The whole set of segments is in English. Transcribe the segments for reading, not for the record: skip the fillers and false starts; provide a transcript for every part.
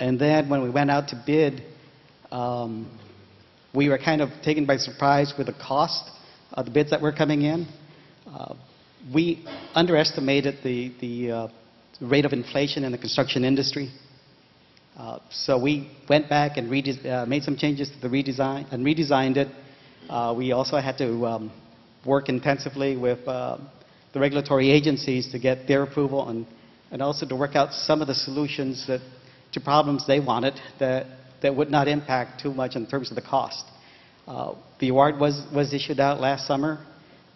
And then when we went out to bid, we were kind of taken by surprise with the cost of the bids that were coming in. We underestimated the rate of inflation in the construction industry. So we went back and made some changes to the redesign and redesigned it. We also had to work intensively with the regulatory agencies to get their approval and also to work out some of the solutions to problems they wanted that would not impact too much in terms of the cost. The award was issued out last summer.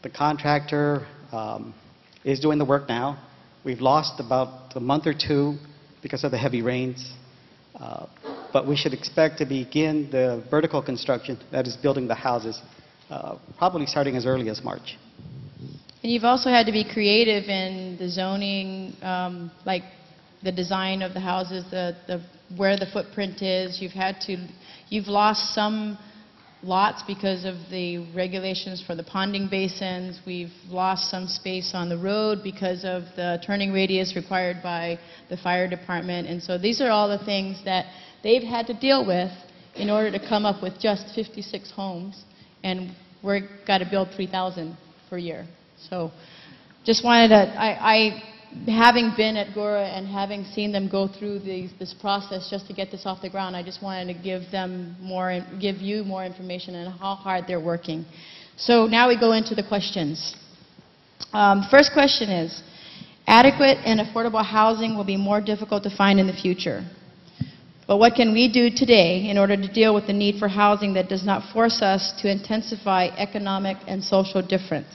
The contractor is doing the work now. We've lost about a month or two because of the heavy rains. But we should expect to begin the vertical construction, that is building the houses, probably starting as early as March. And you've also had to be creative in the zoning, like the design of the houses, where the footprint is. You've lost some lots because of the regulations for the ponding basins. We've lost some space on the road because of the turning radius required by the fire department. And so these are all the things that they've had to deal with in order to come up with just 56 homes. And we've got to build 3,000 per year. So just wanted to, having been at Gora and having seen them go through this process just to get this off the ground, I just wanted to give you more information on how hard they're working. So now we go into the questions. First question is, adequate and affordable housing will be more difficult to find in the future. But what can we do today in order to deal with the need for housing that does not force us to intensify economic and social difference?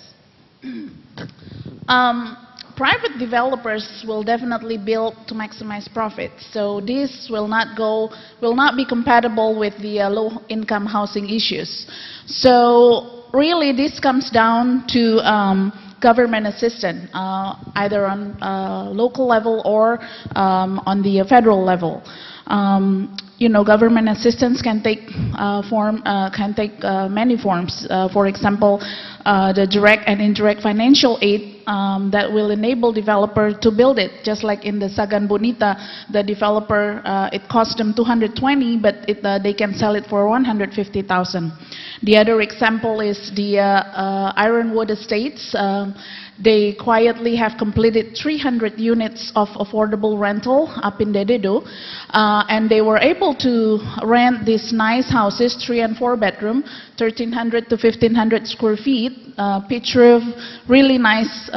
Private developers will definitely build to maximize profits. So this will not be compatible with the low-income housing issues. So really, this comes down to government assistance, either on local level or on the federal level. You know, government assistance can take many forms. For example, the direct and indirect financial aid that will enable developer to build it. Just like in the Sagan Bonita, the developer, it cost them 220, but they can sell it for 150,000. The other example is the Ironwood Estates. They quietly have completed 300 units of affordable rental up in Dededo, and they were able to rent these nice houses, 3 and 4 bedroom, 1,300 to 1,500 square feet, pitch roof, really nice,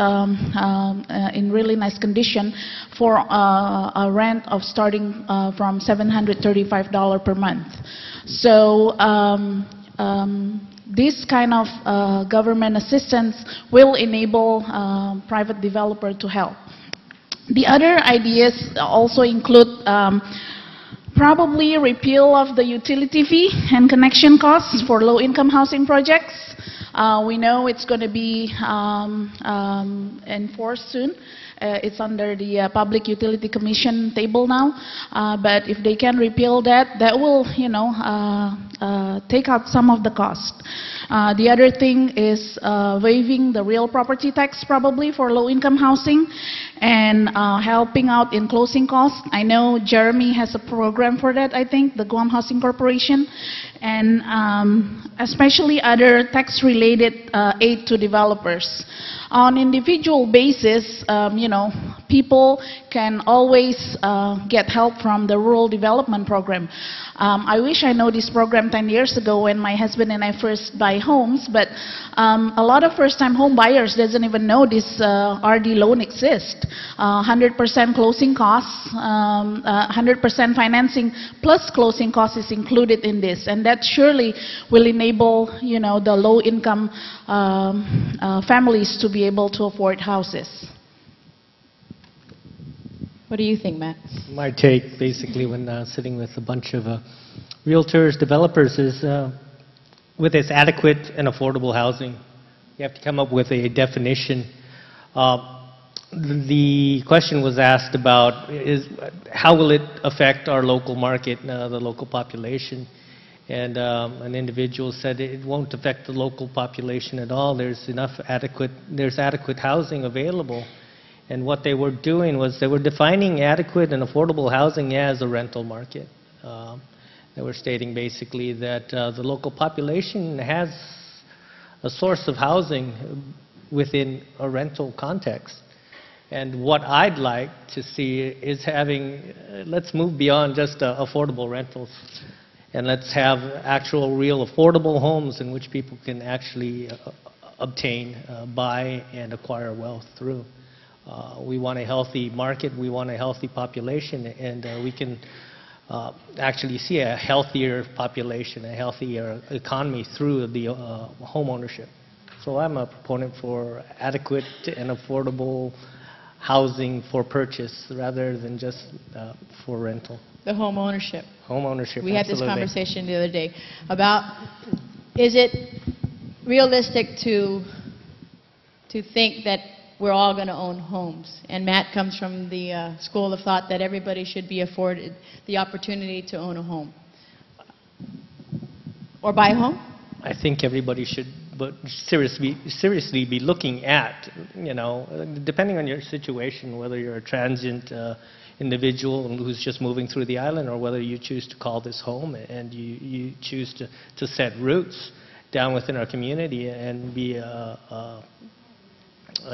in really nice condition, for a rent of starting from $735 per month. So this kind of government assistance will enable private developer to help. The other ideas also include probably repeal of the utility fee and connection costs for low-income housing projects. We know it's going to be enforced soon. It's under the Public Utility Commission table now. But if they can repeal that, that will, you know, take out some of the cost. The other thing is waiving the real property tax probably for low-income housing and helping out in closing costs. I know Jeremy has a program for that, I think, the Guam Housing Corporation, and especially other tax-related aid to developers. On individual basis, you know, people can always get help from the Rural Development Program. I wish I know this program 10 years ago when my husband and I first buy homes, but a lot of first-time home buyers doesn't even know this RD loan exists. 100% closing costs, 100% financing plus closing costs is included in this, and that surely will enable, you know, the low-income families to be able to afford houses. What do you think, Max? My take, basically, when sitting with a bunch of realtors, developers, is with this adequate and affordable housing, you have to come up with a definition. The question was asked about how will it affect our local market, the local population? And an individual said it won't affect the local population at all. There's adequate housing available. And what they were doing was they were defining adequate and affordable housing as a rental market. They were stating basically that the local population has a source of housing within a rental context. And what I'd like to see is having, let's move beyond just affordable rentals, and let's have actual real affordable homes in which people can actually obtain, buy, and acquire wealth through. We want a healthy market, we want a healthy population, and we can actually see a healthier population, a healthier economy through the home ownership. So I'm a proponent for adequate and affordable housing for purchase rather than just for rental. The home ownership. Home ownership, We had this absolutely. conversation the other day about, is it realistic to think that we're all going to own homes? And Matt comes from the school of thought that everybody should be afforded the opportunity to own a home. Or buy a home? I think everybody should seriously be looking at, depending on your situation, whether you're a transient individual who's just moving through the island, or whether you choose to call this home and you choose to set roots down within our community and be an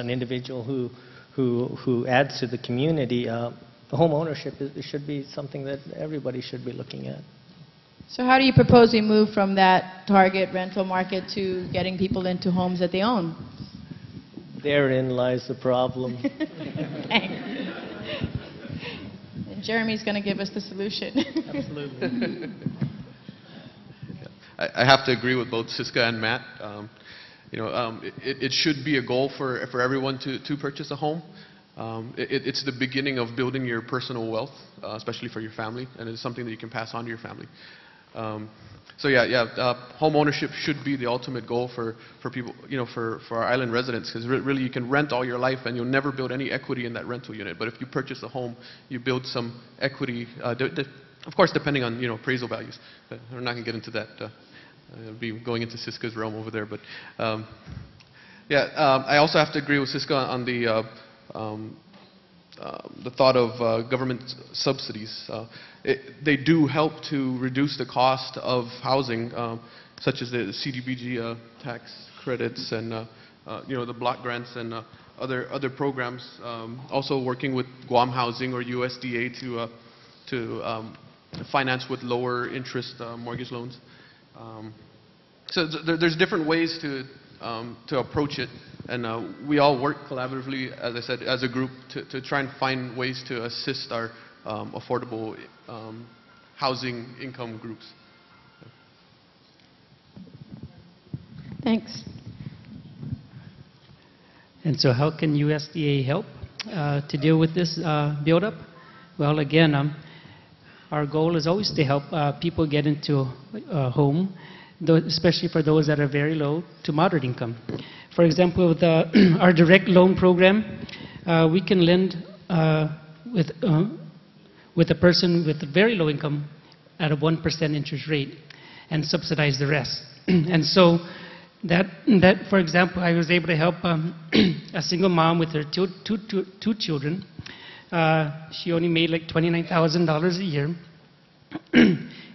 individual who adds to the community. Home ownership should be something that everybody should be looking at. So how do you propose we move from that target rental market to getting people into homes that they own? Therein lies the problem. And Jeremy's going to give us the solution. Absolutely. I have to agree with both Siska and Matt. It should be a goal for everyone to purchase a home. It's the beginning of building your personal wealth, especially for your family, and it's something that you can pass on to your family. Home ownership should be the ultimate goal for people, for our island residents, because really you can rent all your life and you'll never build any equity in that rental unit. But if you purchase a home, you build some equity, of course depending on appraisal values. We're not going to get into that. It'll be going into Siska's realm over there. But I also have to agree with Siska on the thought of government subsidies. They do help to reduce the cost of housing, such as the CDBG tax credits and the block grants and other programs. Also working with Guam Housing or USDA to finance with lower interest mortgage loans. So there's different ways to approach it. And we all work collaboratively, as I said, as a group to try and find ways to assist our affordable housing income groups. Thanks. And so how can USDA help to deal with this buildup? Well, again, our goal is always to help people get into a home, especially for those that are very low to moderate income. For example, with our direct loan program, we can lend with a person with very low income at a 1% interest rate and subsidize the rest. And so that, for example, I was able to help a single mom with her two children. She only made like $29,000 a year.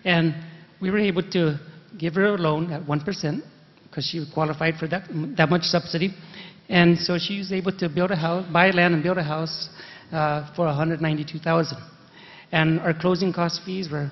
And we were able to give her a loan at 1%, because she qualified for that much subsidy. And so she was able to build a house, buy land and build a house for $192,000. And our closing cost fees were